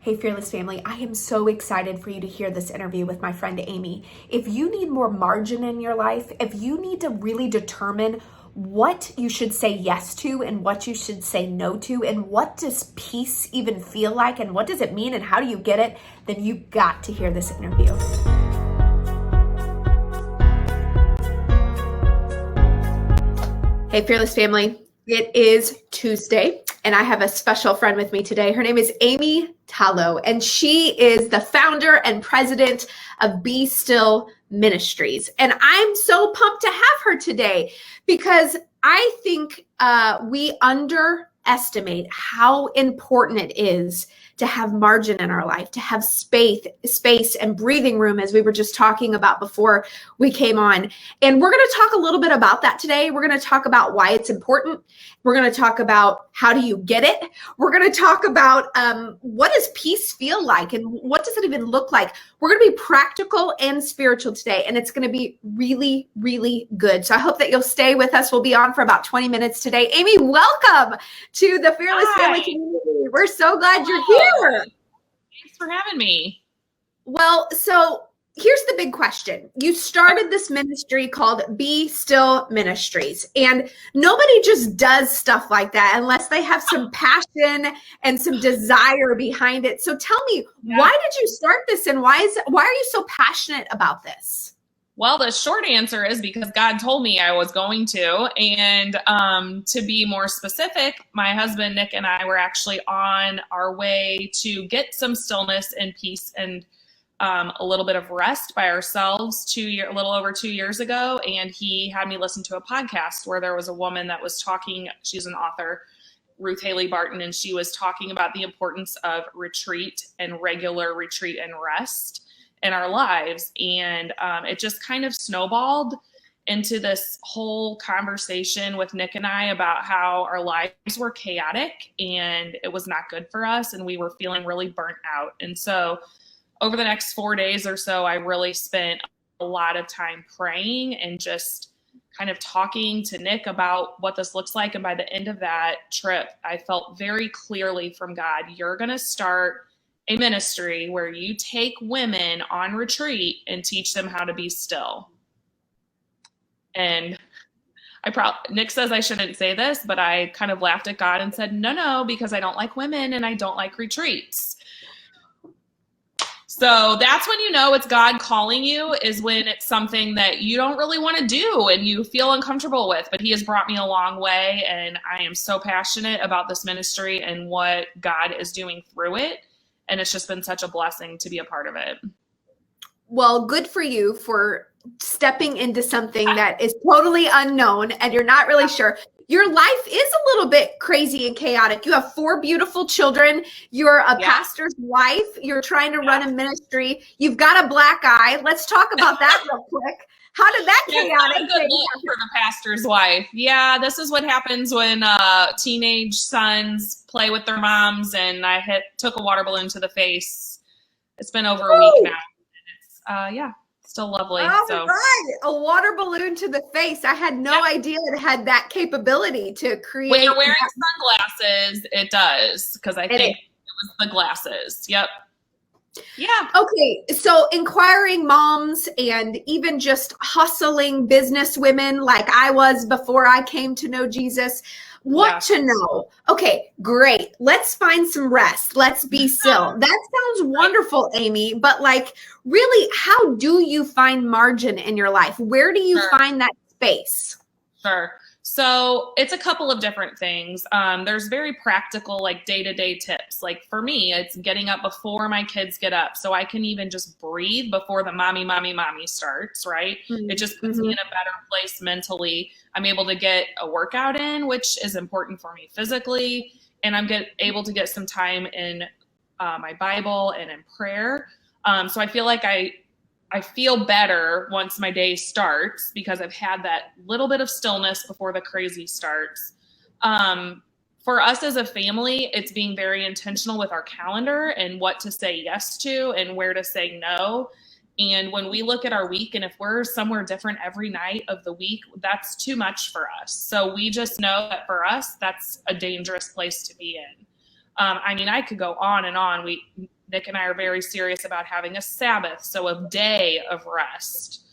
Hey, Fearless family, I am so excited for you to hear this interview with my friend Amy. If you need more margin in your life, if you need to really determine what you should say yes to and what you should say no to, and what does peace even feel like, and what does it mean, and how do you get it, then you got to hear this interview. Hey, Fearless family, it is Tuesday, and I have a special friend with me today. Her name is Amy Tallo, and she is the founder and president of Be Still Ministries. And I'm so pumped to have her today because I think we underestimate how important it is to have margin in our life, to have space and breathing room, as we were just talking about before we came on. And we're going to talk a little bit about that today. We're going to talk about why it's important. We're going to talk about how do you get it. We're going to talk about what does peace feel like and what does it even look like. We're going to be practical and spiritual today, and it's going to be really, really good. So I hope that you'll stay with us. We'll be on for about 20 minutes today. Amy, welcome to the Fearless Family community. We're so glad you're here. Thanks for having me. Well, so here's the big question. You started this ministry called Be Still Ministries, and nobody just does stuff like that unless they have some passion and some desire behind it. So tell me, why did you start this, and why are you so passionate about this? Well, the short answer is because God told me I was going to. And to be more specific, my husband, Nick, and I were actually on our way to get some stillness and peace and a little bit of rest by ourselves a little over 2 years ago. And he had me listen to a podcast where there was a woman that was talking. She's an author, Ruth Haley Barton, and she was talking about the importance of retreat and regular retreat and rest in our lives. And it just kind of snowballed into this whole conversation with Nick and I about how our lives were chaotic and it was not good for us. And we were feeling really burnt out. And so over the next 4 days or so, I really spent a lot of time praying and just kind of talking to Nick about what this looks like. And by the end of that trip, I felt very clearly from God, you're going to start a ministry where you take women on retreat and teach them how to be still. And Nick says I shouldn't say this, but I kind of laughed at God and said, no, because I don't like women and I don't like retreats. So that's when you know it's God calling you, is when it's something that you don't really want to do and you feel uncomfortable with. But he has brought me a long way, and I am so passionate about this ministry and what God is doing through it. And it's just been such a blessing to be a part of it. Well, good for you for stepping into something that is totally unknown and you're not really sure. Your life is a little bit crazy and chaotic. You have 4 beautiful children. You're a pastor's wife. You're trying to run a ministry. You've got a black eye. Let's talk about that real quick. How did that chaotic thing happen for the pastor's wife? Yeah, this is what happens when teenage sons play with their moms, and I took a water balloon to the face. It's been over a week now. It's still lovely. Oh my God, a water balloon to the face. I had no idea it had that capability to create. When you're wearing sunglasses, it does, because I think it was the glasses. Yep. Yeah. Okay. So inquiring moms and even just hustling business women like I was before I came to know Jesus, what to know. Okay, great. Let's find some rest. Let's be still. That sounds wonderful, Amy. But really, how do you find margin in your life? Where do you find that space? Sure. So it's a couple of different things. There's very practical, day-to-day tips. Like for me, it's getting up before my kids get up, so I can even just breathe before the mommy starts, right? Mm-hmm. It just puts me in a better place mentally. I'm able to get a workout in, which is important for me physically, and I'm able to get some time in my Bible and in prayer. So I feel like I feel better once my day starts because I've had that little bit of stillness before the crazy starts. For us as a family, it's being very intentional with our calendar and what to say yes to and where to say no. And when we look at our week, and if we're somewhere different every night of the week, that's too much for us. So we just know that for us, that's a dangerous place to be in. I mean, I could go on and on. Nick and I are very serious about having a Sabbath, so a day of rest.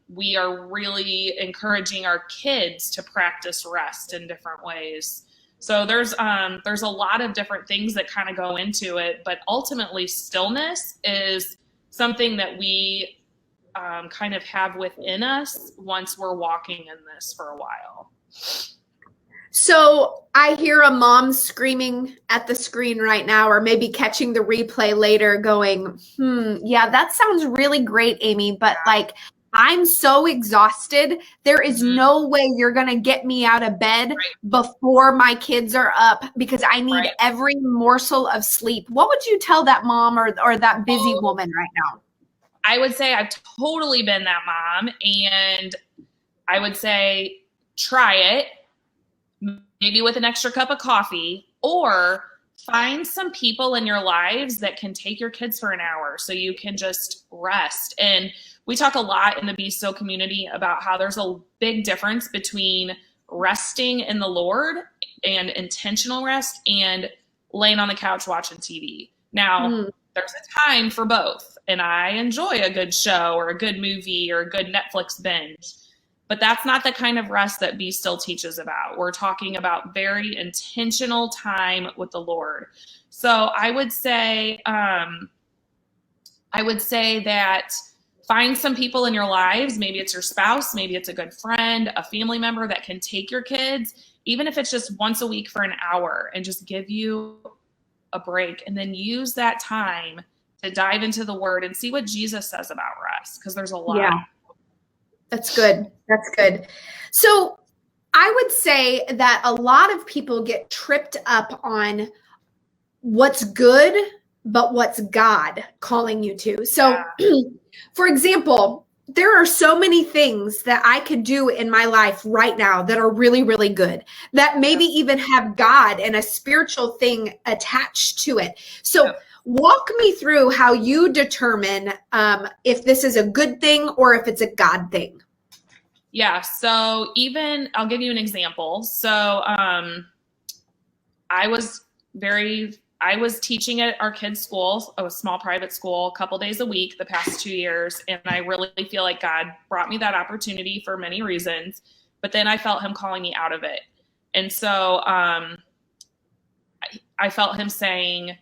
We are really encouraging our kids to practice rest in different ways. So there's a lot of different things that kind of go into it, but ultimately stillness is something that we kind of have within us once we're walking in this for a while. So I hear a mom screaming at the screen right now, or maybe catching the replay later going, yeah, that sounds really great, Amy, but like, I'm so exhausted. There is no way you're going to get me out of bed before my kids are up because I need every morsel of sleep. What would you tell that mom or that busy woman right now? I would say I've totally been that mom, and I would say try it, maybe with an extra cup of coffee, or find some people in your lives that can take your kids for an hour so you can just rest. And we talk a lot in the Be Still community about how there's a big difference between resting in the Lord and intentional rest and laying on the couch watching TV. Now, there's a time for both, and I enjoy a good show or a good movie or a good Netflix binge. But that's not the kind of rest that Be Still teaches about. We're talking about very intentional time with the Lord. So I would say that find some people in your lives. Maybe it's your spouse, maybe it's a good friend, a family member that can take your kids, even if it's just once a week for an hour, and just give you a break, and then use that time to dive into the Word and see what Jesus says about rest, because there's a lot. Yeah. That's good. That's good. So I would say that a lot of people get tripped up on what's good, but what's God calling you to. So, for example, there are so many things that I could do in my life right now that are really, really good, that maybe even have God and a spiritual thing attached to it. So walk me through how you determine if this is a good thing or if it's a God thing. Yeah. So I'll give you an example. So I was teaching at our kids' school, a small private school, a couple days a week the past 2 years. And I really feel like God brought me that opportunity for many reasons, but then I felt him calling me out of it. And so I felt him saying,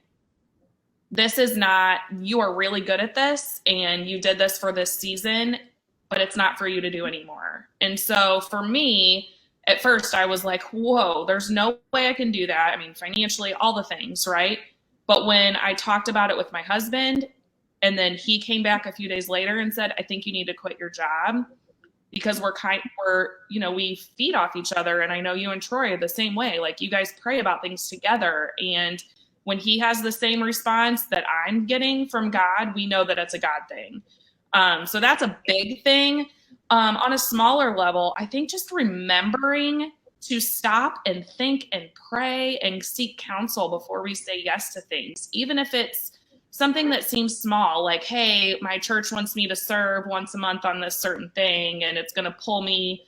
this is not, you are really good at this and you did this for this season, but it's not for you to do anymore. And so for me, at first I was like, whoa, there's no way I can do that. I mean, financially, all the things, right? But when I talked about it with my husband, and then he came back a few days later and said, I think you need to quit your job, because we feed off each other. And I know you and Troy are the same way. Like, you guys pray about things together. And when he has the same response that I'm getting from God, we know that it's a God thing. So that's a big thing. On a smaller level, I think just remembering to stop and think and pray and seek counsel before we say yes to things, even if it's something that seems small, like, hey, my church wants me to serve once a month on this certain thing, and it's going to pull me,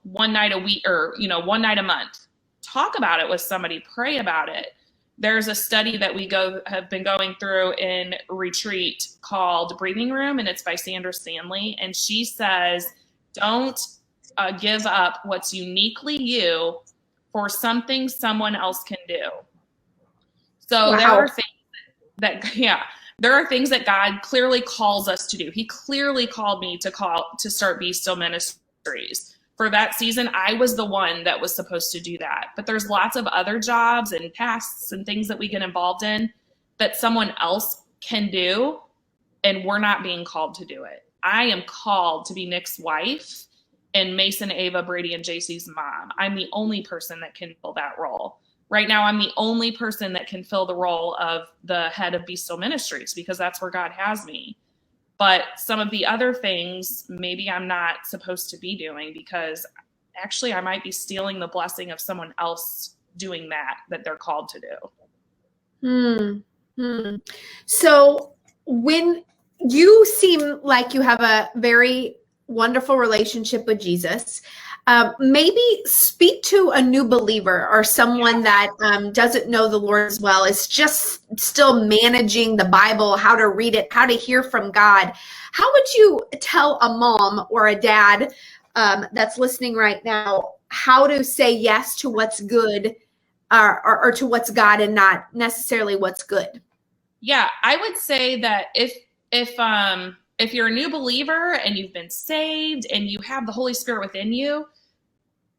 one night a week or, one night a month. Talk about it with somebody, pray about it. There's a study that we have been going through in retreat called Breathing Room, and it's by Sandra Stanley. And she says, don't give up what's uniquely you for something someone else can do. So there are things that God clearly calls us to do. He clearly called me to start Be Still Ministries. For that season, I was the one that was supposed to do that. But there's lots of other jobs and tasks and things that we get involved in that someone else can do, and we're not being called to do it. I am called to be Nick's wife and Mason, Ava, Brady, and JC's mom. I'm the only person that can fill that role. Right now, I'm the only person that can fill the role of the head of Be Still Ministries, because that's where God has me. But some of the other things, maybe I'm not supposed to be doing, because actually I might be stealing the blessing of someone else doing that they're called to do. So when you seem like you have a very wonderful relationship with Jesus, maybe speak to a new believer or someone that doesn't know the Lord as well, is just still managing the Bible, how to read it, how to hear from God. How would you tell a mom or a dad that's listening right now how to say yes to what's good or to what's God and not necessarily what's good? Yeah, I would say that if you're a new believer and you've been saved and you have the Holy Spirit within you,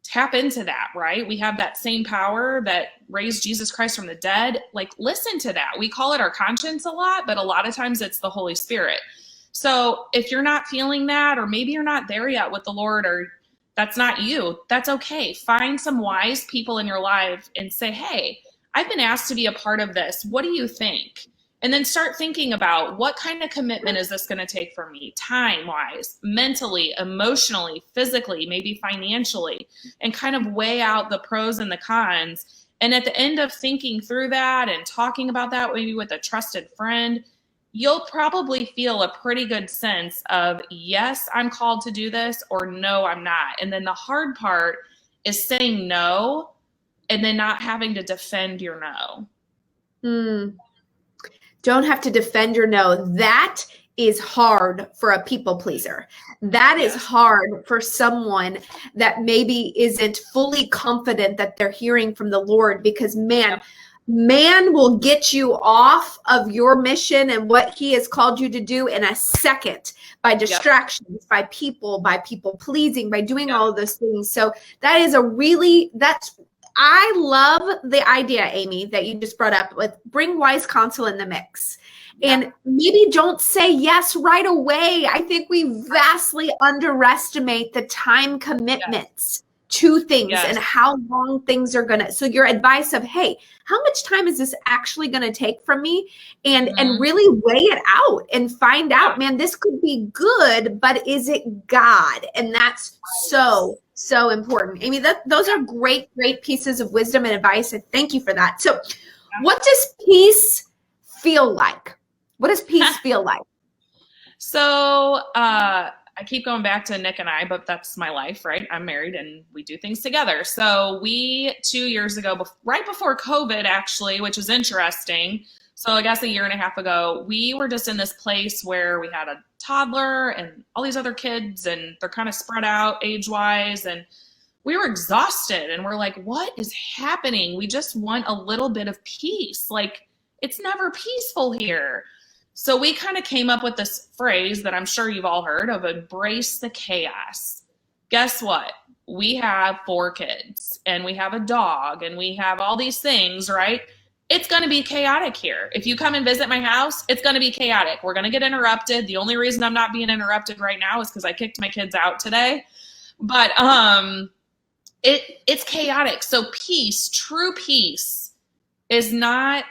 tap into that, right? We have that same power that raised Jesus Christ from the dead. Like, listen to that. We call it our conscience a lot, but a lot of times it's the Holy Spirit. So if you're not feeling that, or maybe you're not there yet with the Lord, or that's not you, that's okay. Find some wise people in your life and say, hey, I've been asked to be a part of this. What do you think? And then start thinking about, what kind of commitment is this going to take for me, time-wise, mentally, emotionally, physically, maybe financially, and kind of weigh out the pros and the cons. And at the end of thinking through that and talking about that, maybe with a trusted friend, you'll probably feel a pretty good sense of, yes, I'm called to do this, or no, I'm not. And then the hard part is saying no and then not having to defend your no. Don't have to defend your no. That is hard for a people pleaser. That is hard for someone that maybe isn't fully confident that they're hearing from the Lord, because man will get you off of your mission and what he has called you to do in a second, by distractions, by people pleasing, by doing all of those things. So that is I love the idea, Amy, that you just brought up with bring wise counsel in the mix. And maybe don't say yes right away. I think we vastly underestimate the time commitments to things and how long things are going to. So your advice of, hey, how much time is this actually going to take from me? And really weigh it out and find out, man, this could be good, but is it God? And that's so important. Amy, those are great pieces of wisdom and advice. And thank you for that. So what does peace feel like? What does peace feel like? So I keep going back to Nick and I, but that's my life, right? I'm married and we do things together. So we, 2 years ago, right before COVID, actually, which is interesting. So I guess a year and a half ago, we were just in this place where we had a toddler and all these other kids, and they're kind of spread out age-wise, and we were exhausted, and we're like, what is happening? We just want a little bit of peace. Like, it's never peaceful here. So we kind of came up with this phrase that I'm sure you've all heard of, embrace the chaos. Guess what? We have 4 kids, and we have a dog, and we have all these things, right? It's going to be chaotic here. If you come and visit my house, it's going to be chaotic. We're going to get interrupted. The only reason I'm not being interrupted right now is because I kicked my kids out today. But it's chaotic. So peace, true peace, is not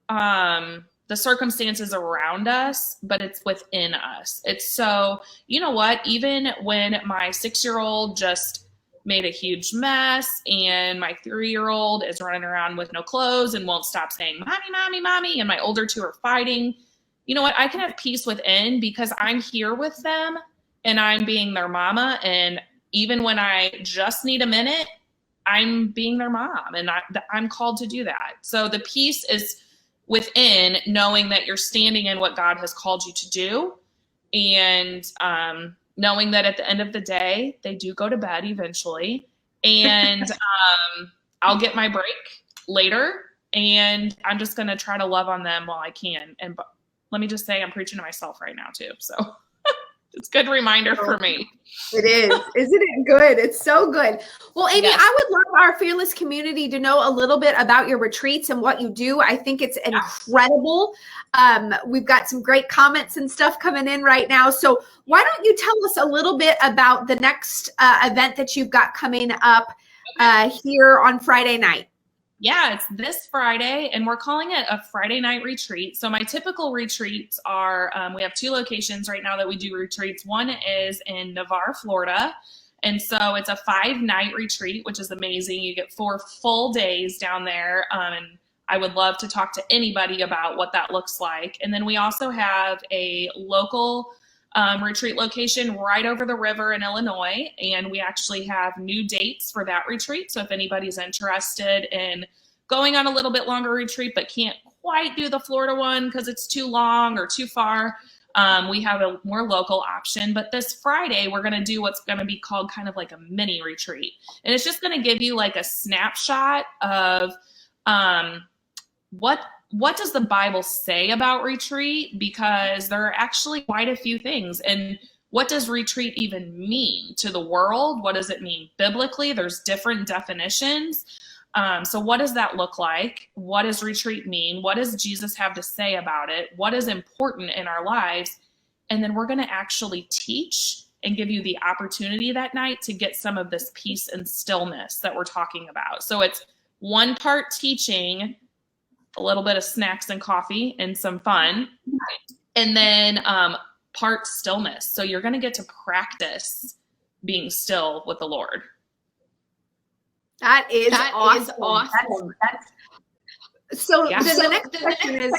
the circumstances around us, but it's within us. It's so, you know what? Even when my 6-year-old just made a huge mess, and my 3-year-old is running around with no clothes and won't stop saying, mommy, mommy, mommy, and my older 2 are fighting, you know what? I can have peace within because I'm here with them and I'm being their mama. And even when I just need a minute, I'm being their mom, and I'm called to do that. So the peace is within, knowing that you're standing in what God has called you to do, and knowing that at the end of the day, they do go to bed eventually, and I'll get my break later, and I'm just going to try to love on them while I can. And let me just say, I'm preaching to myself right now too. So it's a good reminder for me. It is. Isn't it good? It's so good. Well, Amy, I would love our Fearless community to know a little bit about your retreats and what you do. I think it's incredible. We've got some great comments and stuff coming in right now. So why don't you tell us a little bit about the next event that you've got coming up here on Friday night? Yeah, it's this Friday, and we're calling it a Friday night retreat. So my typical retreats are, we have 2 locations right now that we do retreats. One is in Navarre, Florida. And so it's a 5-night retreat, which is amazing. You get 4 full days down there. And I would love to talk to anybody about what that looks like. And then we also have a local retreat location right over the river in Illinois. And we actually have new dates for that retreat. So if anybody's interested in going on a little bit longer retreat, but can't quite do the Florida one because it's too long or too far, we have a more local option. But this Friday, we're going to do what's going to be called kind of like a mini retreat. And it's just going to give you like a snapshot of what does the Bible say about retreat? Because there are actually quite a few things. And what does retreat even mean to the world? What does it mean biblically? There's different definitions. So what does that look like? What does retreat mean? What does Jesus have to say about it? What is important in our lives? And then we're going to actually teach and give you the opportunity that night to get some of this peace and stillness that we're talking about. So it's one part teaching, a little bit of snacks and coffee and some fun, and then part stillness. So you're going to get to practice being still with the Lord. That is awesome. So Yeah. then the next question is,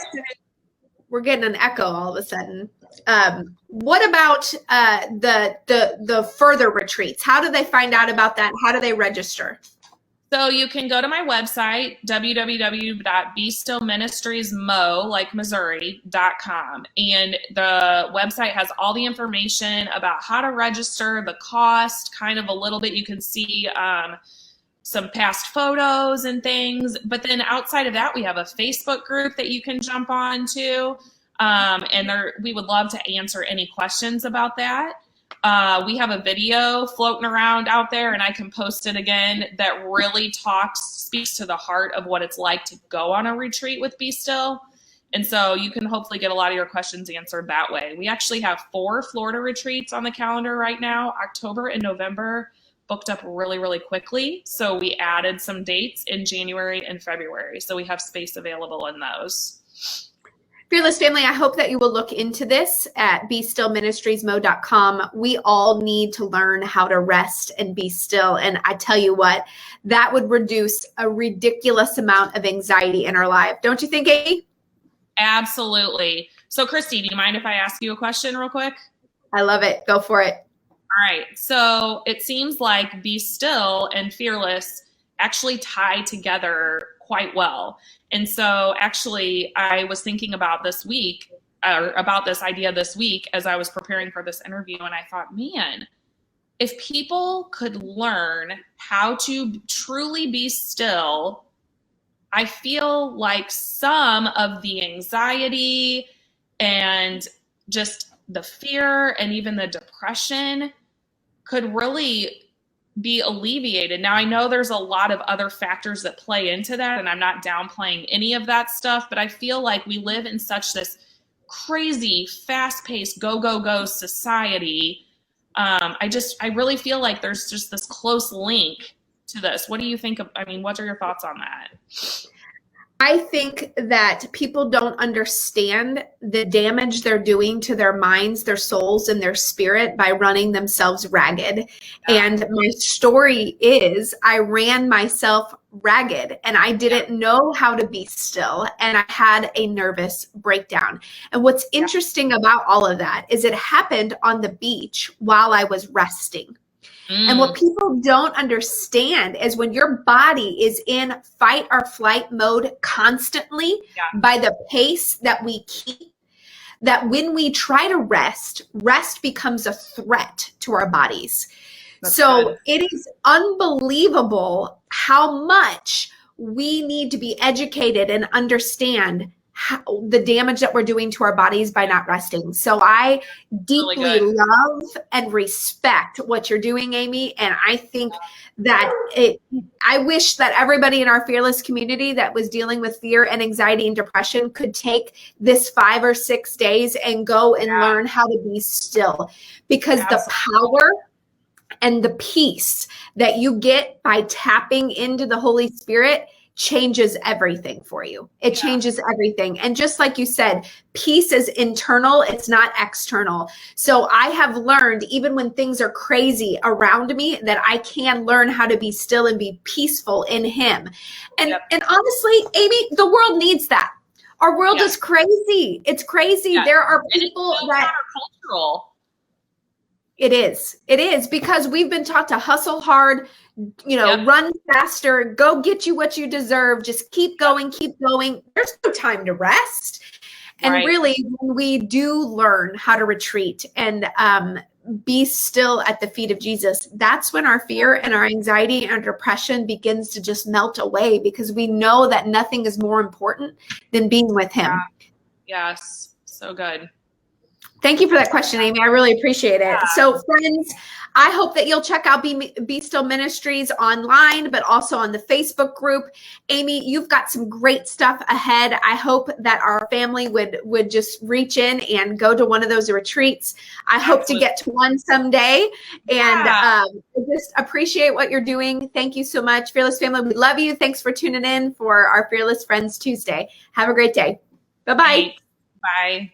we're getting an echo all of a sudden. What about the further retreats? How do they find out about that? How do they register? So you can go to my website, www.bestillministriesmo, like Missouri.com. And the website has all the information about how to register, the cost, kind of a little bit. You can see some past photos and things. But then outside of that, we have a Facebook group that you can jump on to. And we would love to answer any questions about that. We have a video floating around out there, and I can post it again, that really speaks to the heart of what it's like to go on a retreat with Be Still. And so you can hopefully get a lot of your questions answered that way. We actually have 4 Florida retreats on the calendar right now, October and November, booked up really, really quickly. So we added some dates in January and February. So we have space available in those. Fearless family, I hope that you will look into this at bestillministriesmo.com. We all need to learn how to rest and be still. And I tell you what, that would reduce a ridiculous amount of anxiety in our life. Don't you think, Amy? Absolutely. So Christy, do you mind if I ask you a question real quick? I love it. Go for it. All right. So it seems like Be Still and Fearless actually tie together quite well. And so actually I was thinking about this idea this week as I was preparing for this interview. And I thought, man, if people could learn how to truly be still, I feel like some of the anxiety and just the fear and even the depression could really be alleviated. Now, I know there's a lot of other factors that play into that, and I'm not downplaying any of that stuff, but I feel like we live in such this crazy, fast-paced, go society. I really feel like there's just this close link to this. What do you think what are your thoughts on that? I think that people don't understand the damage they're doing to their minds, their souls, and their spirit by running themselves ragged. Yeah. And my story is I ran myself ragged and I didn't know how to be still. And I had a nervous breakdown. And what's interesting about all of that is it happened on the beach while I was resting. And what people don't understand is when your body is in fight or flight mode constantly by the pace that we keep, that when we try to rest becomes a threat to our bodies. That's so good. It is unbelievable how much we need to be educated and understand the damage that we're doing to our bodies by not resting. So I deeply love and respect what you're doing, Amy. And I think that I wish that everybody in our Fearless community that was dealing with fear and anxiety and depression could take this 5 or 6 days and go and learn how to be still, because the power and the peace that you get by tapping into the Holy Spirit changes everything for you. It changes everything. And just like you said, peace is internal. It's not external. So I have learned, even when things are crazy around me, that I can learn how to be still and be peaceful in Him. And honestly, Amy, the world needs that. Our world is crazy. It's crazy. There are people that countercultural. It is. It is, because we've been taught to hustle hard, Yep. run faster, go get you what you deserve. Just keep going, keep going. There's no time to rest. And Right. really, when we do learn how to retreat and be still at the feet of Jesus, that's when our fear and our anxiety and our depression begins to just melt away, because we know that nothing is more important than being with him. Yes. So good. Thank you for that question, Amy. I really appreciate it. So friends, I hope that you'll check out Be Still Ministries online, but also on the Facebook group. Amy, you've got some great stuff ahead. I hope that our family would just reach in and go to one of those retreats. I hope to get to one someday. And I just appreciate what you're doing. Thank you so much, Fearless family. We love you. Thanks for tuning in for our Fearless Friends Tuesday. Have a great day. Bye-bye. Thanks. Bye.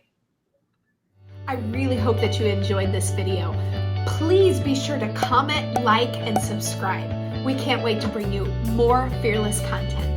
I really hope that you enjoyed this video. Please be sure to comment, like, and subscribe. We can't wait to bring you more fearless content.